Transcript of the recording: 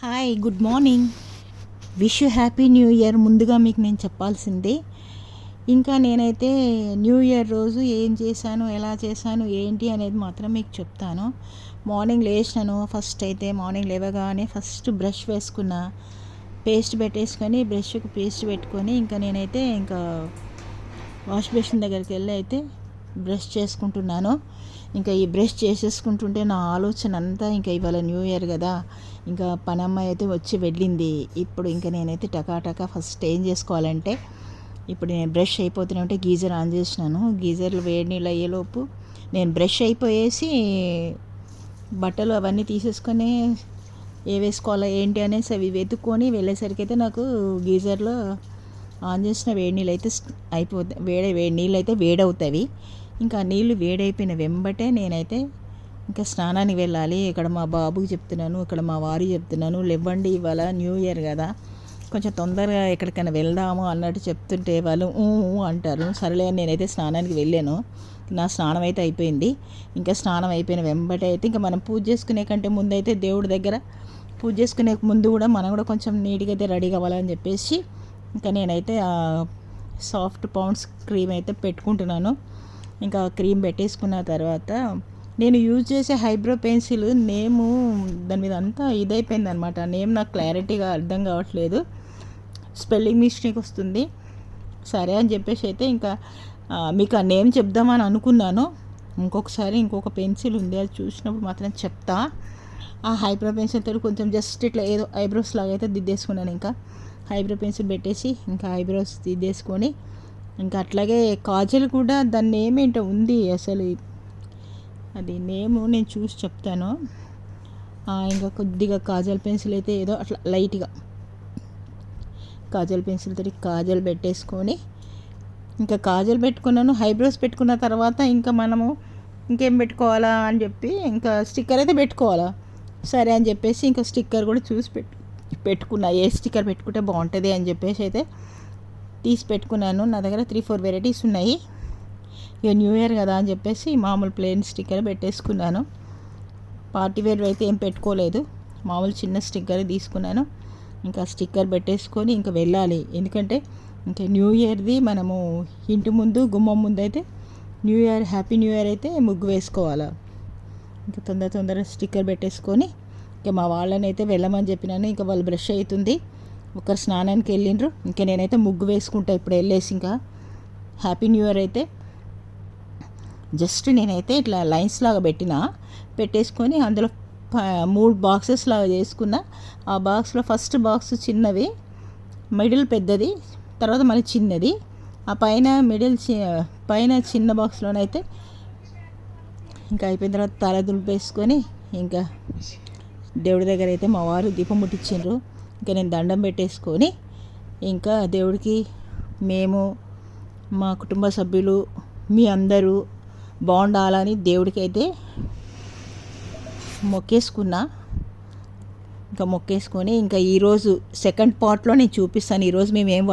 Hi, good morning. Wish you happy new year. ముందుగా మీకు నేను చెప్పాల్సిందే. ఇంకా నేనైతే న్యూ ఇయర్ రోజు ఏం చేశాను, ఎలా చేశాను, ఏంటి అనేది మాత్రం మీకు చెప్తాను. మార్నింగ్ లేచినాను. ఫస్ట్ అయితే మార్నింగ్ లేవగానే ఫస్ట్ బ్రష్ వేసుకున్న, పేస్ట్ పెట్టేసుకొని బ్రష్కి పేస్ట్ పెట్టుకొని ఇంకా నేనైతే ఇంకా వాష్ బేసిన్ దగ్గరికి వెళ్ళి అయితే బ్రష్ చేసుకుంటున్నాను. ఇంకా ఈ బ్రష్ చేసేసుకుంటుంటే నా ఆలోచన అంతా ఇంకా ఇవాళ న్యూ ఇయర్ కదా, ఇంకా పనమ్మాయి అయితే వచ్చి వెళ్ళింది. ఇప్పుడు ఇంకా నేనైతే టకాటకా ఫస్ట్ ఏం చేసుకోవాలంటే, ఇప్పుడు నేను బ్రష్ అయిపోతున్నా గీజర్ ఆన్ చేసినాను. గీజర్లు వేడి నీళ్ళు అయ్యేలోపు నేను బ్రష్ అయిపోయేసి బట్టలు అవన్నీ తీసేసుకొని ఏ వేసుకోవాలా ఏంటి అనేసి అవి వెతుక్కొని వెళ్ళేసరికి అయితే నాకు గీజర్లో ఆన్ చేసిన వేడి నీళ్ళు అయితే అయిపోతాయి. వేడి నీళ్ళు అయితే వేడవుతాయి. ఇంకా నీళ్ళు వేడైపోయిన వెంబటే నేనైతే ఇంకా స్నానానికి వెళ్ళాలి. ఇక్కడ మా బాబుకి చెప్తున్నాను, ఇక్కడ మా వారికి చెప్తున్నాను, లేవండి ఇవాళ న్యూ ఇయర్ కదా, కొంచెం తొందరగా ఎక్కడికైనా వెళ్దాము అన్నట్టు చెప్తుంటే వాళ్ళు అంటారు. సరేలే అని నేనైతే స్నానానికి వెళ్ళాను. నా స్నానం అయితే అయిపోయింది. ఇంకా స్నానం అయిపోయిన వెంబటే అయితే ఇంకా మనం పూజ చేసుకునే కంటే ముందు అయితే దేవుడి దగ్గర పూజ చేసుకునే ముందు కూడా మనం కూడా కొంచెం నీట్గా అయితే రెడీ కావాలని చెప్పేసి ఇంకా నేనైతే సాఫ్ట్ పౌండ్స్ క్రీమ్ అయితే పెట్టుకుంటున్నాను. ఇంకా క్రీమ్ పెట్టేసుకున్న తర్వాత నేను యూజ్ చేసే హైబ్రో పెన్సిల్ నేము దాని మీద అంతా ఇదైపోయింది అనమాట. నేమ్ నాకు క్లారిటీగా అర్థం కావట్లేదు, స్పెల్లింగ్ మిస్టేక్ వస్తుంది. సరే అని చెప్పేసి అయితే ఇంకా మీకు ఆ నేమ్ చెప్దామని అనుకున్నాను. ఇంకొకసారి ఇంకొక పెన్సిల్ ఉంది, అది చూసినప్పుడు మాత్రం చెప్తా. ఆ హైబ్రో పెన్సిల్తో కొంచెం జస్ట్ ఇట్లా ఏదో ఐబ్రోస్ లాగా అయితే దిద్దేసుకున్నాను. ఇంకా ఐబ్రో పెన్సిల్ పెట్టేసి ఇంకా ఐబ్రోస్ దిద్దేసుకొని ఇంకా అట్లాగే కాజల్ కూడా దాని నేమ్ ఏంటో ఉంది, అసలు అది నేము నేను చూసి చెప్తాను. ఇంకా కొద్దిగా కాజల్ పెన్సిల్ అయితే ఏదో అట్లా లైట్గా కాజల్ పెన్సిల్ తోటి కాజల్ పెట్టేసుకొని ఇంకా కాజల్ పెట్టుకున్నాను. ఐబ్రోస్ పెట్టుకున్న తర్వాత ఇంకా మనము ఇంకేం పెట్టుకోవాలా అని చెప్పి ఇంకా స్టిక్కర్ అయితే పెట్టుకోవాలా. సరే అని చెప్పేసి ఇంకా స్టిక్కర్ కూడా చూసి పెట్టుకున్నా, ఏ స్టిక్కర్ పెట్టుకుంటే బాగుంటుంది అని చెప్పేసి అయితే తీసి పెట్టుకున్నాను. నా దగ్గర 3-4 వెరైటీస్ ఉన్నాయి. ఇక న్యూ ఇయర్ కదా అని చెప్పేసి మామూలు ప్లెయిన్ స్టిక్కర్ పెట్టేసుకున్నాను. పార్టీ వేర్ అయితే ఏం పెట్టుకోలేదు, మామూలు చిన్న స్టిక్కర్ తీసుకున్నాను. ఇంకా స్టిక్కర్ పెట్టేసుకొని ఇంకా వెళ్ళాలి. ఎందుకంటే ఇంకా న్యూ ఇయర్ది మనము ఇంటి ముందు గుమ్మం ముందు అయితే new year happy new year అయితే ముగ్గు వేసుకోవాలా. ఇంకా తొందర స్టిక్కర్ పెట్టేసుకొని ఇంకా మా వాళ్ళని అయితే వెళ్ళమని చెప్పినాను. ఇంకా వాళ్ళు బ్రష్ అవుతుంది, ఒకరు స్నానానికి వెళ్ళిండ్రు. ఇంకా నేనైతే ముగ్గు వేసుకుంటా ఇప్పుడు వెళ్ళేసి. ఇంకా హ్యాపీ న్యూ ఇయర్ అయితే జస్ట్ నేనైతే ఇట్లా లైన్స్ లాగా పెట్టేసుకొని అందులో 3 బాక్సెస్ లాగా చేసుకున్న. ఆ బాక్స్లో ఫస్ట్ బాక్స్ చిన్నవి, మిడిల్ పెద్దది, తర్వాత మళ్ళీ చిన్నది, ఆ పైన చిన్న బాక్స్లోనైతే ఇంకా అయిపోయిన తర్వాత తల దులిపేసుకొని ఇంకా దేవుడి దగ్గర అయితే మా వారు దీపం ముట్టించిండ్రు. ఇంకా నేను దండం పెట్టేసుకొని ఇంకా దేవుడికి మేము మా కుటుంబ సభ్యులు మీ అందరూ బాగుండాలని దేవుడికి అయితే మొక్కేసుకున్నా. ఇంకా మొక్కేసుకొని ఇంకా ఈరోజు సెకండ్ పార్ట్లో నేను చూపిస్తాను ఈరోజు మేము ఏం